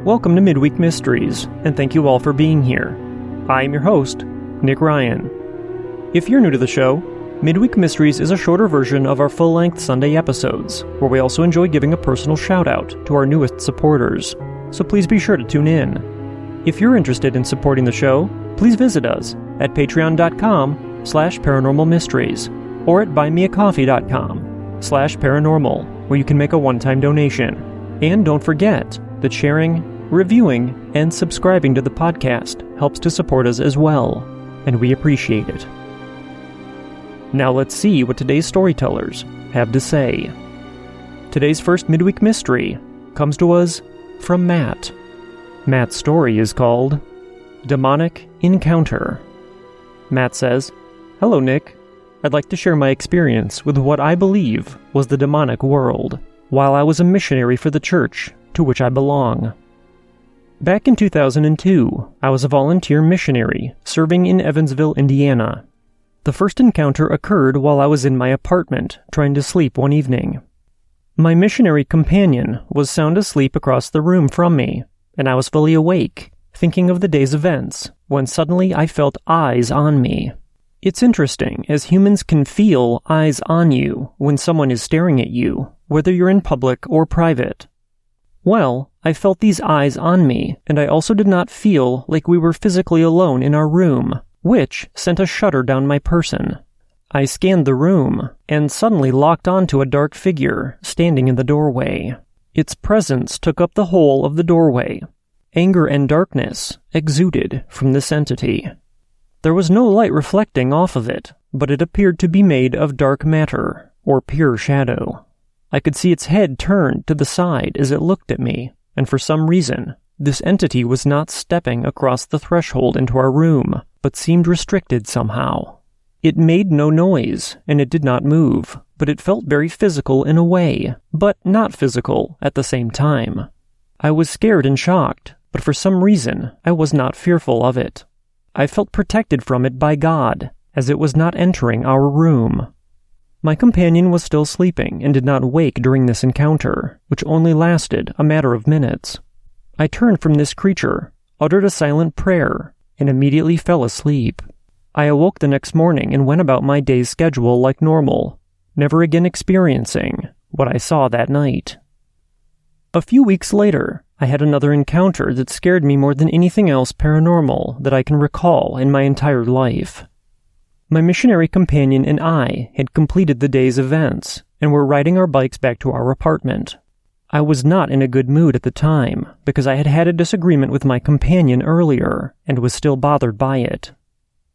Welcome to Midweek Mysteries, and thank you all for being here. I am your host, Nick Ryan. If you're new to the show, Midweek Mysteries is a shorter version of our full-length Sunday episodes, where we also enjoy giving a personal shout-out to our newest supporters, so please be sure to tune in. If you're interested in supporting the show, please visit us at patreon.com/paranormalmysteries or at buymeacoffee.com/paranormal, where you can make a one-time donation. And don't forget that sharing, reviewing, and subscribing to the podcast helps to support us as well, and we appreciate it. Now let's see what today's storytellers have to say. Today's first Midweek Mystery comes to us from Matt. Matt's story is called Demonic Encounter. Matt says, "Hello, Nick. I'd like to share my experience with what I believe was the demonic world while I was a missionary for the church to which I belong. Back in 2002, I was a volunteer missionary serving in Evansville, Indiana. The first encounter occurred while I was in my apartment trying to sleep one evening. My missionary companion was sound asleep across the room from me, and I was fully awake, thinking of the day's events, when suddenly I felt eyes on me. It's interesting, as humans can feel eyes on you when someone is staring at you, whether you're in public or private. Well, I felt these eyes on me, and I also did not feel like we were physically alone in our room, which sent a shudder down my person. I scanned the room, and suddenly locked onto a dark figure standing in the doorway. Its presence took up the whole of the doorway. Anger and darkness exuded from this entity. There was no light reflecting off of it, but it appeared to be made of dark matter, or pure shadow. I could see its head turned to the side as it looked at me, and for some reason, this entity was not stepping across the threshold into our room, but seemed restricted somehow. It made no noise, and it did not move, but it felt very physical in a way, but not physical at the same time. I was scared and shocked, but for some reason, I was not fearful of it. I felt protected from it by God, as it was not entering our room. My companion was still sleeping and did not wake during this encounter, which only lasted a matter of minutes. I turned from this creature, uttered a silent prayer, and immediately fell asleep. I awoke the next morning and went about my day's schedule like normal, never again experiencing what I saw that night. A few weeks later, I had another encounter that scared me more than anything else paranormal that I can recall in my entire life. My missionary companion and I had completed the day's events and were riding our bikes back to our apartment. I was not in a good mood at the time because I had had a disagreement with my companion earlier and was still bothered by it.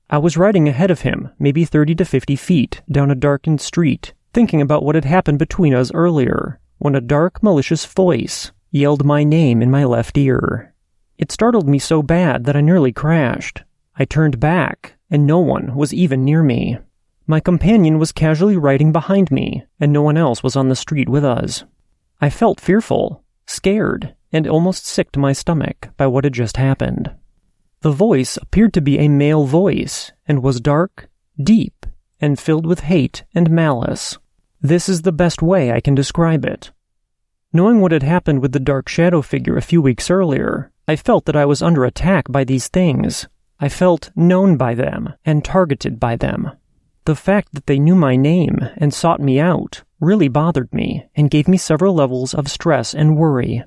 I was riding ahead of him, maybe 30 to 50 feet down a darkened street, thinking about what had happened between us earlier, when a dark, malicious voice yelled my name in my left ear. It startled me so bad that I nearly crashed. I turned back, and no one was even near me. My companion was casually riding behind me, and no one else was on the street with us. I felt fearful, scared, and almost sick to my stomach by what had just happened. The voice appeared to be a male voice, and was dark, deep, and filled with hate and malice. This is the best way I can describe it. Knowing what had happened with the dark shadow figure a few weeks earlier, I felt that I was under attack by these things. I felt known by them and targeted by them. The fact that they knew my name and sought me out really bothered me and gave me several levels of stress and worry.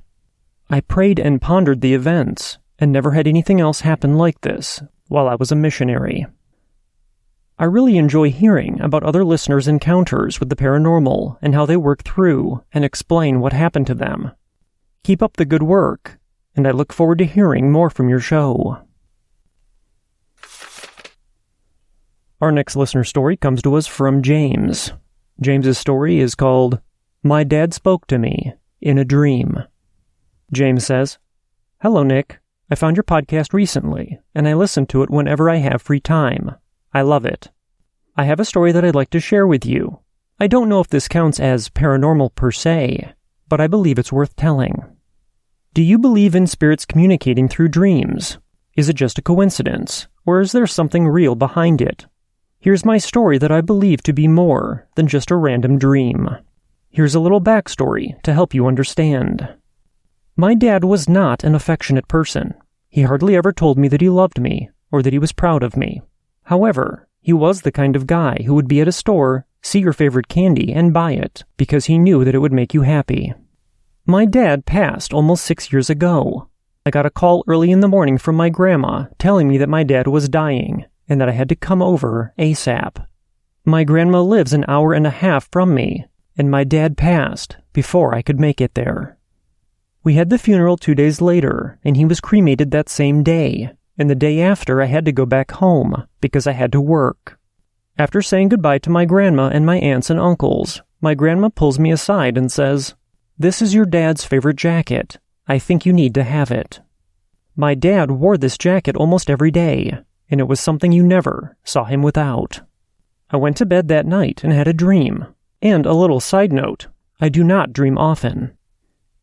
I prayed and pondered the events and never had anything else happen like this while I was a missionary. I really enjoy hearing about other listeners' encounters with the paranormal and how they work through and explain what happened to them. Keep up the good work, and I look forward to hearing more from your show. Our next listener story comes to us from James. James's story is called, My Dad Spoke to Me in a Dream. James says, Hello, Nick. I found your podcast recently, and I listen to it whenever I have free time. I love it. I have a story that I'd like to share with you. I don't know if this counts as paranormal per se, but I believe it's worth telling. Do you believe in spirits communicating through dreams? Is it just a coincidence, or is there something real behind it? Here's my story that I believe to be more than just a random dream. Here's a little backstory to help you understand. My dad was not an affectionate person. He hardly ever told me that he loved me or that he was proud of me. However, he was the kind of guy who would be at a store, see your favorite candy, and buy it because he knew that it would make you happy. My dad passed almost 6 years ago. I got a call early in the morning from my grandma telling me that my dad was dying and that I had to come over ASAP. My grandma lives an hour and a half from me, and my dad passed before I could make it there. We had the funeral 2 days later, and he was cremated that same day, and the day after I had to go back home because I had to work. After saying goodbye to my grandma and my aunts and uncles, my grandma pulls me aside and says, "This is your dad's favorite jacket. I think you need to have it." My dad wore this jacket almost every day, and it was something you never saw him without. I went to bed that night and had a dream. And a little side note, I do not dream often.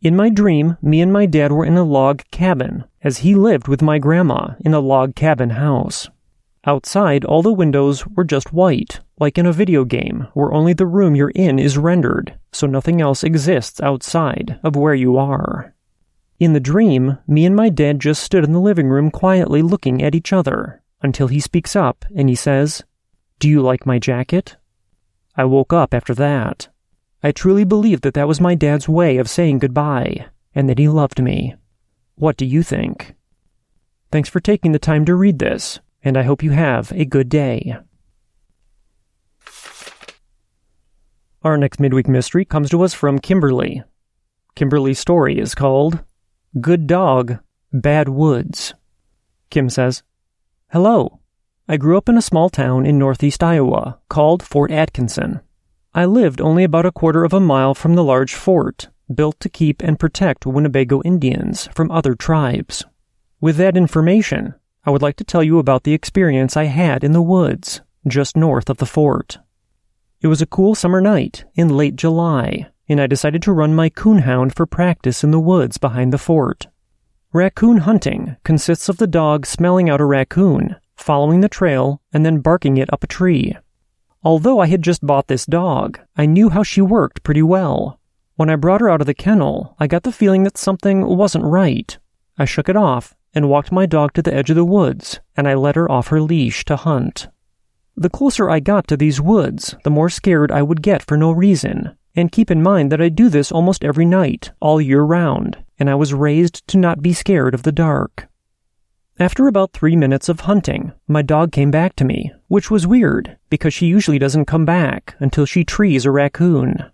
In my dream, me and my dad were in a log cabin, as he lived with my grandma in a log cabin house. Outside, all the windows were just white, like in a video game, where only the room you're in is rendered, so nothing else exists outside of where you are. In the dream, me and my dad just stood in the living room quietly looking at each other, until he speaks up and he says, "Do you like my jacket?" I woke up after that. I truly believed that that was my dad's way of saying goodbye, and that he loved me. What do you think? Thanks for taking the time to read this, and I hope you have a good day. Our next midweek mystery comes to us from Kimberly. Kimberly's story is called Good Dog, Bad Woods. Kim says, "Hello. I grew up in a small town in northeast Iowa called Fort Atkinson. I lived only about a quarter of a mile from the large fort, built to keep and protect Winnebago Indians from other tribes. With that information, I would like to tell you about the experience I had in the woods, just north of the fort. It was a cool summer night in late July, and I decided to run my coonhound for practice in the woods behind the fort. Raccoon hunting consists of the dog smelling out a raccoon, following the trail, and then barking it up a tree. Although I had just bought this dog, I knew how she worked pretty well. When I brought her out of the kennel, I got the feeling that something wasn't right. I shook it off and walked my dog to the edge of the woods, and I let her off her leash to hunt. The closer I got to these woods, the more scared I would get for no reason. And keep in mind that I do this almost every night, all year round, and I was raised to not be scared of the dark. After about 3 minutes of hunting, my dog came back to me, which was weird, because she usually doesn't come back until she trees a raccoon.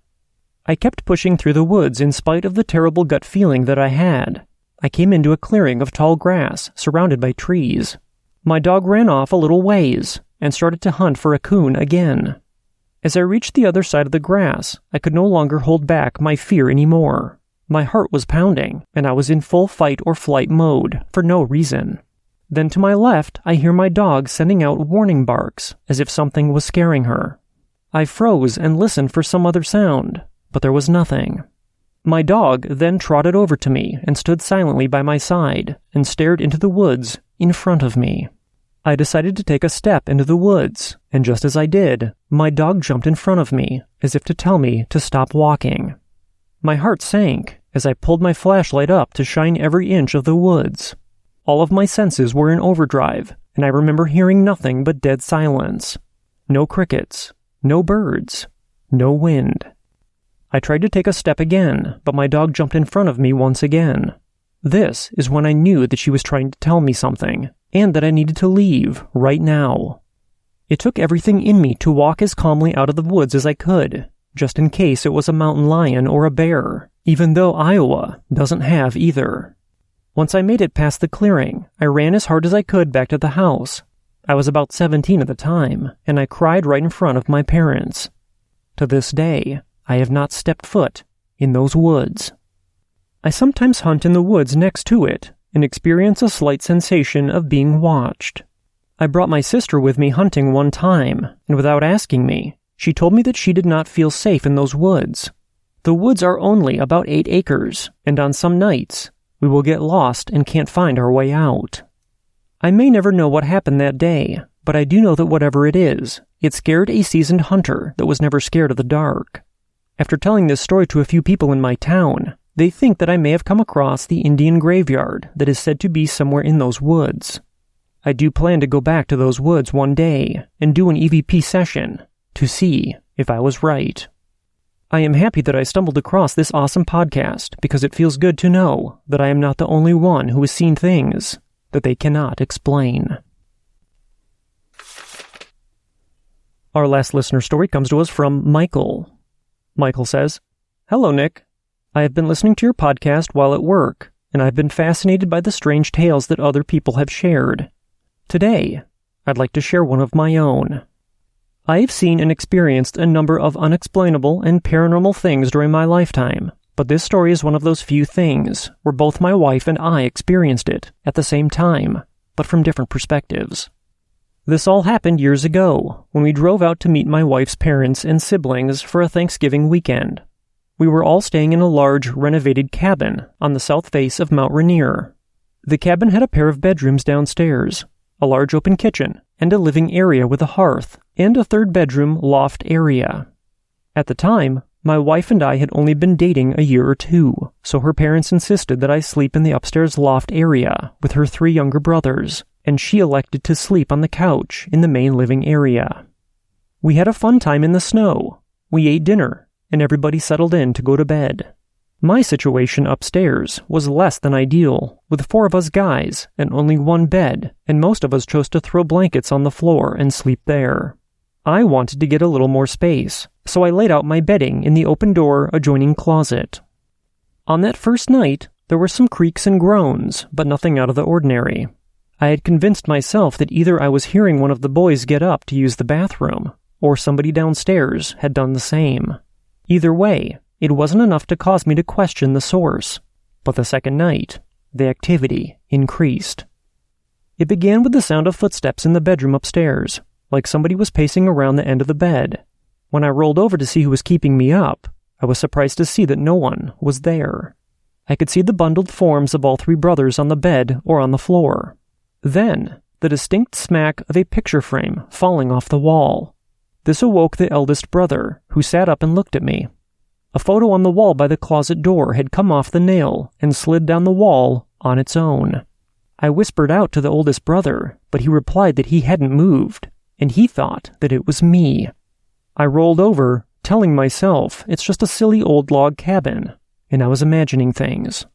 I kept pushing through the woods in spite of the terrible gut feeling that I had. I came into a clearing of tall grass surrounded by trees. My dog ran off a little ways and started to hunt for a coon again. As I reached the other side of the grass, I could no longer hold back my fear anymore. My heart was pounding, and I was in full fight or flight mode for no reason. Then to my left, I hear my dog sending out warning barks, as if something was scaring her. I froze and listened for some other sound, but there was nothing. My dog then trotted over to me and stood silently by my side and stared into the woods in front of me. I decided to take a step into the woods, and just as I did, my dog jumped in front of me, as if to tell me to stop walking. My heart sank as I pulled my flashlight up to shine every inch of the woods. All of my senses were in overdrive, and I remember hearing nothing but dead silence. No crickets, no birds, no wind. I tried to take a step again, but my dog jumped in front of me once again. This is when I knew that she was trying to tell me something, and that I needed to leave right now. It took everything in me to walk as calmly out of the woods as I could, just in case it was a mountain lion or a bear, even though Iowa doesn't have either. Once I made it past the clearing, I ran as hard as I could back to the house. I was about 17 at the time, and I cried right in front of my parents. To this day, I have not stepped foot in those woods. I sometimes hunt in the woods next to it and experience a slight sensation of being watched. I brought my sister with me hunting one time, and without asking me, she told me that she did not feel safe in those woods. The woods are only about 8 acres, and on some nights, we will get lost and can't find our way out. I may never know what happened that day, but I do know that whatever it is, it scared a seasoned hunter that was never scared of the dark. After telling this story to a few people in my town, They think that I may have come across the Indian graveyard that is said to be somewhere in those woods. I do plan to go back to those woods one day and do an EVP session to see if I was right. I am happy that I stumbled across this awesome podcast because it feels good to know that I am not the only one who has seen things that they cannot explain. Our last listener story comes to us from Michael. Michael says, "Hello, Nick. I have been listening to your podcast while at work, and I've been fascinated by the strange tales that other people have shared. Today, I'd like to share one of my own. I have seen and experienced a number of unexplainable and paranormal things during my lifetime, but this story is one of those few things where both my wife and I experienced it at the same time, but from different perspectives. This all happened years ago, when we drove out to meet my wife's parents and siblings for a Thanksgiving weekend. We were all staying in a large, renovated cabin on the south face of Mount Rainier. The cabin had a pair of bedrooms downstairs, a large open kitchen, and a living area with a hearth, and a third bedroom loft area. At the time, my wife and I had only been dating a year or two, so her parents insisted that I sleep in the upstairs loft area with her 3 younger brothers, and she elected to sleep on the couch in the main living area. We had a fun time in the snow. We ate dinner, and everybody settled in to go to bed. My situation upstairs was less than ideal, with 4 of us guys and only one bed, and most of us chose to throw blankets on the floor and sleep there. I wanted to get a little more space, so I laid out my bedding in the open door adjoining closet. On that first night, there were some creaks and groans, but nothing out of the ordinary. I had convinced myself that either I was hearing one of the boys get up to use the bathroom, or somebody downstairs had done the same. Either way, it wasn't enough to cause me to question the source. But the second night, the activity increased. It began with the sound of footsteps in the bedroom upstairs, like somebody was pacing around the end of the bed. When I rolled over to see who was keeping me up, I was surprised to see that no one was there. I could see the bundled forms of all 3 brothers on the bed or on the floor. Then, the distinct smack of a picture frame falling off the wall. This awoke the eldest brother, who sat up and looked at me. A photo on the wall by the closet door had come off the nail and slid down the wall on its own. I whispered out to the oldest brother, but he replied that he hadn't moved, and he thought that it was me. I rolled over, telling myself it's just a silly old log cabin, and I was imagining things.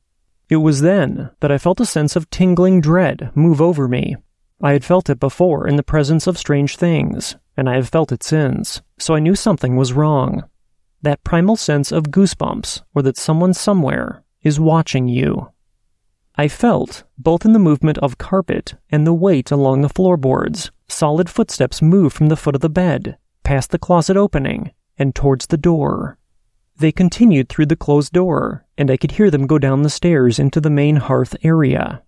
It was then that I felt a sense of tingling dread move over me. I had felt it before in the presence of strange things, and I have felt it since, so I knew something was wrong. That primal sense of goosebumps, or that someone somewhere is watching you. I felt, both in the movement of carpet and the weight along the floorboards, solid footsteps move from the foot of the bed, past the closet opening, and towards the door. They continued through the closed door, and I could hear them go down the stairs into the main hearth area.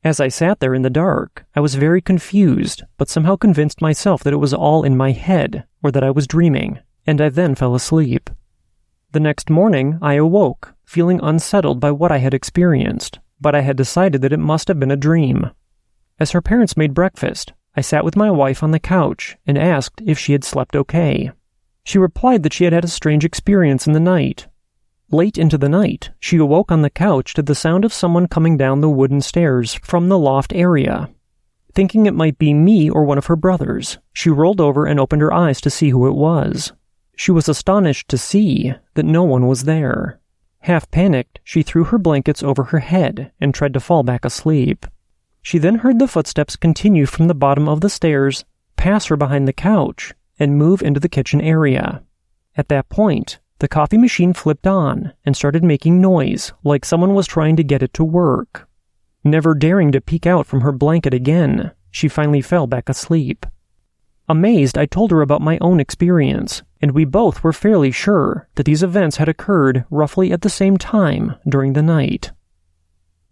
As I sat there in the dark, I was very confused, but somehow convinced myself that it was all in my head, or that I was dreaming, and I then fell asleep. The next morning, I awoke, feeling unsettled by what I had experienced, but I had decided that it must have been a dream. As her parents made breakfast, I sat with my wife on the couch and asked if she had slept okay. She replied that she had had a strange experience in the night. Late into the night, she awoke on the couch to the sound of someone coming down the wooden stairs from the loft area. Thinking it might be me or one of her brothers, she rolled over and opened her eyes to see who it was. She was astonished to see that no one was there. Half panicked, she threw her blankets over her head and tried to fall back asleep. She then heard the footsteps continue from the bottom of the stairs, pass her behind the couch, and move into the kitchen area. At that point, the coffee machine flipped on and started making noise like someone was trying to get it to work. Never daring to peek out from her blanket again, she finally fell back asleep. Amazed, I told her about my own experience, and we both were fairly sure that these events had occurred roughly at the same time during the night.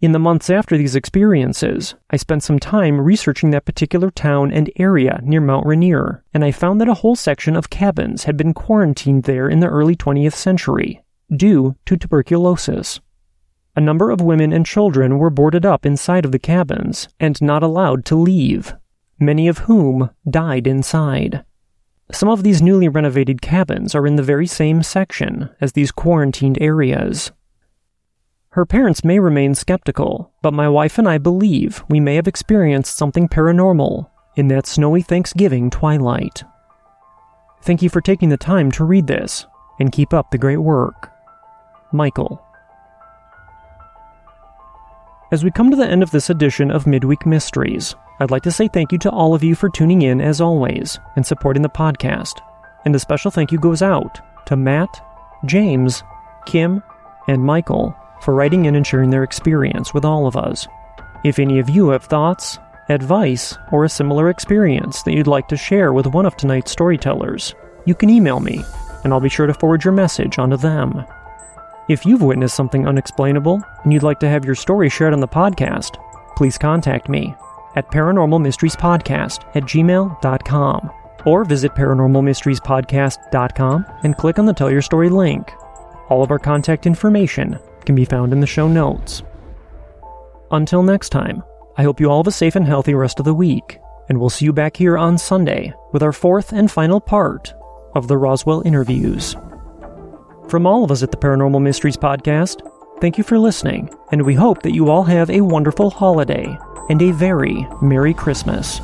In the months after these experiences, I spent some time researching that particular town and area near Mount Rainier, and I found that a whole section of cabins had been quarantined there in the early 20th century, due to tuberculosis. A number of women and children were boarded up inside of the cabins and not allowed to leave, many of whom died inside. Some of these newly renovated cabins are in the very same section as these quarantined areas. Her parents may remain skeptical, but my wife and I believe we may have experienced something paranormal in that snowy Thanksgiving twilight. Thank you for taking the time to read this, and keep up the great work. Michael. As we come to the end of this edition of Midweek Mysteries, I'd like to say thank you to all of you for tuning in as always and supporting the podcast. And a special thank you goes out to Matt, James, Kim, and Michael for writing in and sharing their experience with all of us. If any of you have thoughts, advice, or a similar experience that you'd like to share with one of tonight's storytellers, you can email me, and I'll be sure to forward your message onto them. If you've witnessed something unexplainable and you'd like to have your story shared on the podcast, please contact me at paranormalmysteriespodcast@gmail.com or visit paranormalmysteriespodcast.com and click on the Tell Your Story link. All of our contact information can be found in the show notes. Until next time, I hope you all have a safe and healthy rest of the week, and we'll see you back here on Sunday with our fourth and final part of the Roswell interviews. From all of us at the Paranormal Mysteries Podcast, thank you for listening, and we hope that you all have a wonderful holiday and a very Merry Christmas.